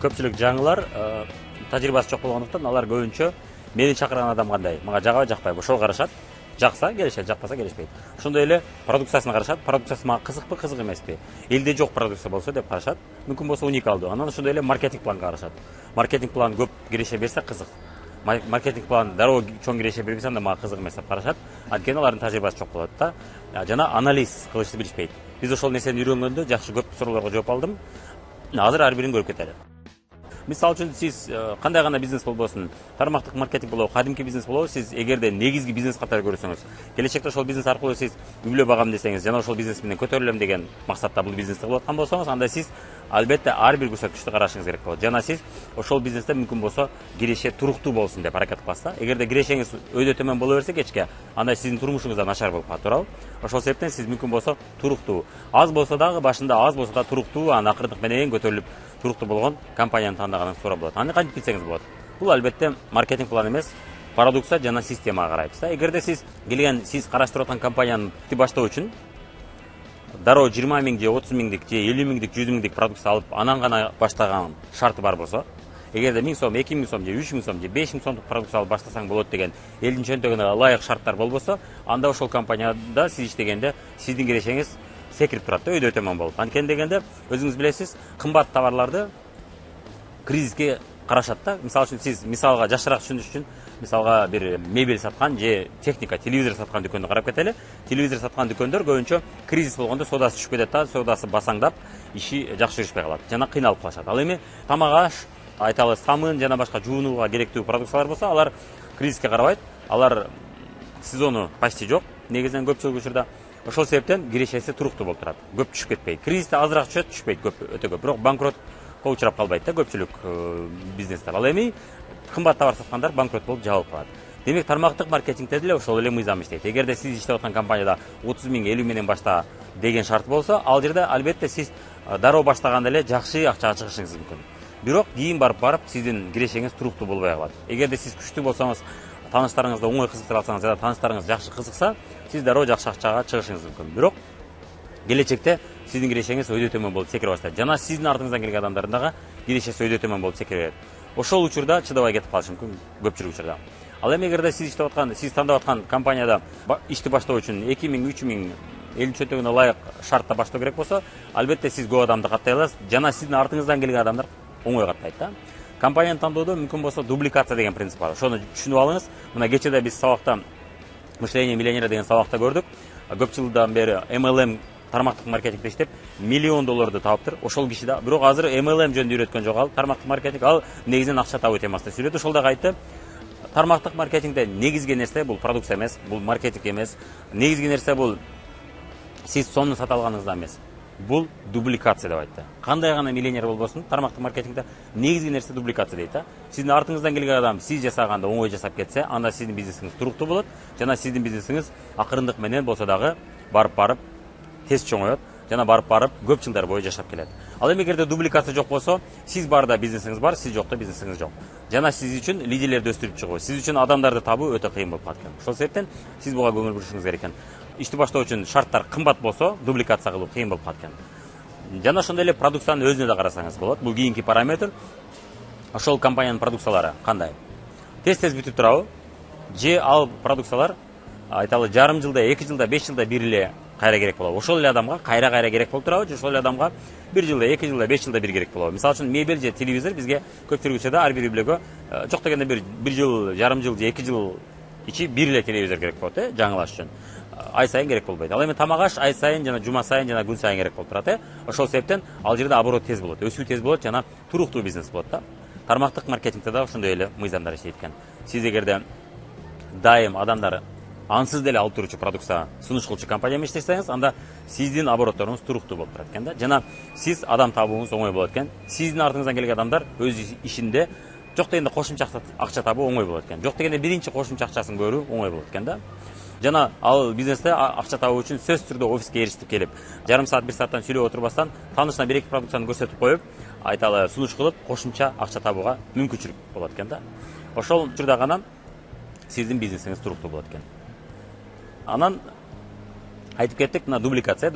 көпчүлүк жаңылар тажрыйбасы жок болгондуктан алар көбүнчө мени чакырган адам кандай, мага жагабы жакпайбы, ошол карашат. Жакса келишет, жакпаса келишпейт. Ошондой эле продукциясына карашат. Продукциясы мага кызыкпы, кызык эмеспи? Элде жок продукция болсо деп карашат. Мүмкүн болсо уникалдуу. Анан ошондой эле маркетинг планга карашат. Маркетинг план көп киреше берсе кызык. Маркетинг план дароо чоң киреше бербесе анда мага кызык эмес деп карашат. Анткени алардын тажрыйбасы жок болот да. Жана анализ кылышты билишпейт. Биз ошол нерсени үйрөнгөндө жакшы көп суроолорго жооп алдым. Азыр ар бирин көрүп кетели. Мисалы үчүн сиз кандай гана бизнес болбосун, тармактык маркетинг болобу, кадимки бизнес болобу, сиз эгерде негизги бизнес катары көрсөңүз, келечекте ошол бизнес аркылуу сиз үйлө багам десеңиз, жана ошол бизнес менен көтөрүлөм деген максатта бул бизнести кылып аткан болсоңуз, анда сиз албетте ар бир көрсөткүчтү карашыңыз керек болот. Жана сиз ошол бизнесте мүмкүн болсо киреше туруктуу болсун деп аракет кыласыз да. Эгерде кирешеңиз өйдө төмөн боло берсе кечке, анда сиздин турмушуңуз да начар болуп калат, туурабы? Ошол себептен сиз мүмкүн болсо туруктуу, аз болсо дагы башында аз болсо да туруктуу, анан акырындык менен көтөрүлүп туруктуу болгон компанияны тандagaныгыңыз туура болот. Аны кантип билсеңиз болот? Бул албетте маркетинг план эмес, продукция жана системага карайбыз да. Эгерде сиз келген сиз караштырып аткан компаниянын баштоо үчүн дароо 20 миң же 30 миңдик же 50 миңдик 100 миңдик продукция алып анан гана баштаган шарты бар болсо, эгерде 1000 сом, 2000 сом же 3000 сом же 5000 сомдук продукция алып баштасаң болот деген элдин чөнтөгүнө ылайык шарттар болбосо, анда ошол компанияда сиз иштегенде сиздин кирешеңиз секирип турат да, өйдө төмөн болот. Анткени дегенде өзүңүз билесиз, кымбат товарларды кризиске карашат да. Мисалы үчүн сиз мисалга жакшыраак түшүнүш үчүн мисалга бир мебель саткан же техника, телевизор саткан дүкөндү карап кетели. Телевизор саткан дүкөндөр көбүнчө кризис болгондо содасы түшүп кетет да, содасы басаңдап, иши жакшы жүрүшпөй калат. Жана кыйналып калышат. Ал эми тамак аш, айталы самын жана башка жуунууга керектүү продукциялар болсо, алар кризиске карабайт. Алар сезону почти жок, негизинен көпчүлүк учурда. Ошол себептен кирешеси туруктуу болуп турат. Көп түшүп кетпейт. Кризисте азыраак түшөт, түшпөйт көп, өтө көп. Бирок банкротко учурап калбайт да көпчүлүк бизнестер. Ал эми кымбат товар саткандар банкрот болуп жабылып калат. Демек тармактык маркетингде деле ошол эле мыйзам иштейт. Эгерде сиз иштеп аткан компанияда 30 миң, 50 менен башта деген шарт болсо, ал жерде албетте сиз дароо баштаганда эле жакшы акчага чыгышыңыз мүмкүн. Бирок кийин барып сиздин кирешеңиз туруктуу болбой калат. Эгерде сиз күчтүү болсоңуз, тааныштарыңызды оңой кызыктыра алсаңыз жана тааныштарыңыз жакшы кызыкса, сиз дароо жакшы акчага чыгышыңыз мүмкүн. Бирок келечекте сиздин кирешеңиз өйдө төмөн болуп секире баштайт. Жана сиздин артыңыздан келген адамдардын дагы кирешеси өйдө төмөн болуп секире берет. Ошол учурда чыдабай кетип калышы мүмкүн көпчүлүк учурда. Ал эми эгерде сиз тандап аткан компанияда ишти баштоо үчүн 2 миң, 3 миң элдин чөнтөгүнө ылайык шартта баштоо керек болсо, албетте сиз көп адамды каттай аласыз, жана сиздин артыңыздан келген адамдар оңой каттайт да. Компанияны тандоодо мүмкүн болсо дубликация деген принцип бар. Ошону түшүнүп алыңыз. Мына кечеде биз сабакта мышление миллионера деген сабакта көрдүк. Көп жылдан бери MLM тармактык маркетингде иштеп $1 миллион таптыр. Ошол киши да, бирок азыр MLM жөнүндө үйрөткөн жок, ал тармактык маркетинг, ал негизинен акча табуу темасында сүйлөдү. Ошол да айтты. Тармактык маркетингде негизги нерсе бул продукция эмес, бул маркетинг эмес. Негизги нерсе бул сиз сомду сата алганыңызда эмес. Бул дубликация деп айтты. Кандай гана миллионер болбосун, тармактык маркетингде негизги нерсе дубликация дейт да. Сиздин артыңыздан келген адам сиз жасаганда оңой жасап кетсе, анда сиздин бизнесиңиз туруктуу болот, жана сиздин бизнесиңиз акырындык менен болсо дагы барып тез чоңоет, жана барып көп жылдар бою жашап келет. Ал эми эгерде дубликация жок болсо, сиз барда бизнесиңиз бар, сиз жокто бизнесиңиз жок. Жана сиз үчүн лидерлерди өстүрүп чыгуу, сиз үчүн адамдарды табуу өтө кыйын болуп калат экен. Ошол себептен сиз буга көңүл бурушуңуз керек экен. Ишти баштоо үчүн шарттар кымбат болсо, дубликация кылуу кыйын болуп калат экен. Жана ошондой эле продукциянын өзүнө да карасаңыз болот. Бул кийинки параметр. Ошол компаниянын продукциялары кандай? Тез бүтүп турабы? Же ал продукциялар айталы жарым жылда, 2 жылда, 5 жылда бир эле кайра керек болобу? Ошол эле адамга кайра керек болуп турабы? Же ошол эле адамга 1 жылда, 2 жылда, 5 жылда бир керек болобу? Мисалы үчүн мебель же телевизор бизге көпчүлүк учурда ар бир үйлөргө жок дегенде бир жыл, жарым жыл же 2 жыл ичи бир эле телевизор керек болот, жаңылаш үчүн. Ай сайын керек болбойт. Ал эми тамак аш ай сайын жана жума сайын жана күн сайын керек болуп турат. Ошол себептен ал жерде оборот тез болот, өсүү тез болот жана туруктуу бизнес болот да. Тармактык маркетингде да ошондой эле мыйзамдар иштейт экен. Сиз эгерде дайым адамдар ансыз деле алып туручу продукция сунуш кылчу компания менен иштесеңиз, анда сиздин оборотторуңуз туруктуу болуп турат экен да. Жана сиз адам табууңуз оңой болот экен. Сиздин артыңыздан келген адамдар өз ишинде жок дегенде кошумча акча табуу оңой болот экен. Жок дегенде биринчи кошумча акчасын көрүү оңой болот экен да. Жана ал бизнесте акча табуу үчүн сөзсүз түрдө офиске эрişип келип, жарым саат, 1 сааттан сүйлөп отурбастан, таанышына 1-2 продукцияны көрсөтүп коюп, айталы сунуш кылып, кошумча акча табууга мүмкүнчүлүк болот экен да. Ошол учурда гана сиздин бизнесиңиз туруктуу болот экен. Анан айтып кеттик, мына дубликация.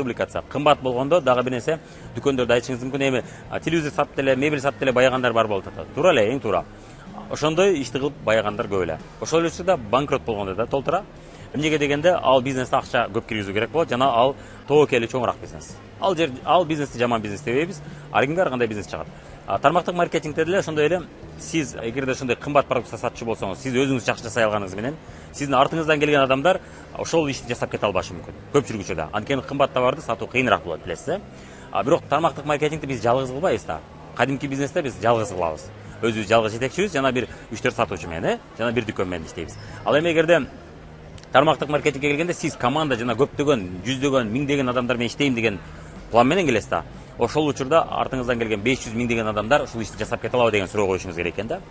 Кымбат болгондо дагы бир нерсе дүкөндөрдө айтышыңыз мүмкүн, эми телевизор сатып деле, мебель сатып деле баягандар бар болуп атат. Туура эле, эң туура. Ошондой ишти кылып баягандар көп эле. Ошол эле учурда банкрот болгондо да толтура. Эмнеге дегенде, ал бизнесте акча көп киргизүү керек болот, жана ал тобокели чоңураак бизнес. Ал бизнести жаман бизнес дебейбиз. Ар кимге ар кандай бизнес чыгат. Тармактык маркетингде деле ошондой эле, сиз эгерде ошондой кымбат продукция сатчу болсоңуз, сиз өзүңүз жакшы жасай алганыңыз менен, сиздин артыңыздан келген адамдар ошол ишти жасап кете албашы мүмкүн. Көпчүлүк учурда. Анткени кымбат товарды сатуу кыйыныраак болот, билесиз. Бирок тармактык маркетингди биз жалгыз кылбайбыз да. Кадимки бизнесте биз жалгыз кылабыз. Өзүбүз жалгыз жетекчибиз, жана бир 3-4 сатуучу менен, жана бир дүкөн менен иштейбиз. Ал эми эгерде тармактык маркетингге келгенде сиз команда жана көптөгөн, жүздөгөн, миңдеген адамдар менен иштейм деген план менен келесиз да. Ошол учурда артыңыздан келген 500 миңдеген адамдар ушул ишти жасап кете алабы деген суроо коюшуңуз керек экен да.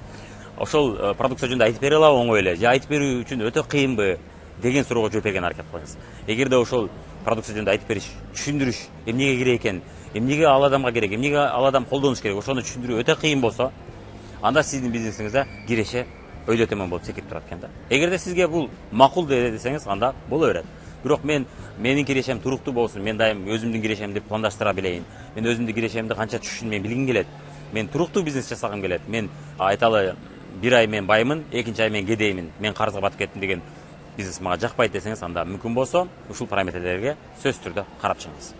Ошол продукция жөнүндө айтып бере алабы оңой эле, же айтып берүү үчүн өтө кыйынбы деген суроого жооп берген аракет кылыңыз. Эгерде ошол продукция жөнүндө айтып бериш, түшүндүрүш, эмнеге керек экен, эмнеге ал адамга керек, эмнеге ал адам колдонуш керек, ошону түшүндүрүү өтө кыйын болсо, анда сиздин бизнесиңизде киреше өйдө төмөн болуп секирип турат экен да. Эгерде сизге бул макул десеңиз, анда боло берет. Бирок менин кирешем туруктуу болсун, мен дайым өзүмдүн кирешемди пландаштыра билейин. Мен өзүмдүн кирешемди канча түшүшүн мен билгим келет. Мен туруктуу бизнес жасагым келет. Мен айталы, бир ай мен баймын, экинчи ай мен кедеймин, мен карызга батып кеттим деген бизнес мага жакпайт десеңиз, анда мүмкүн болсо ушул параметрлерге сөзсүз түрдө карап чыгыңыз.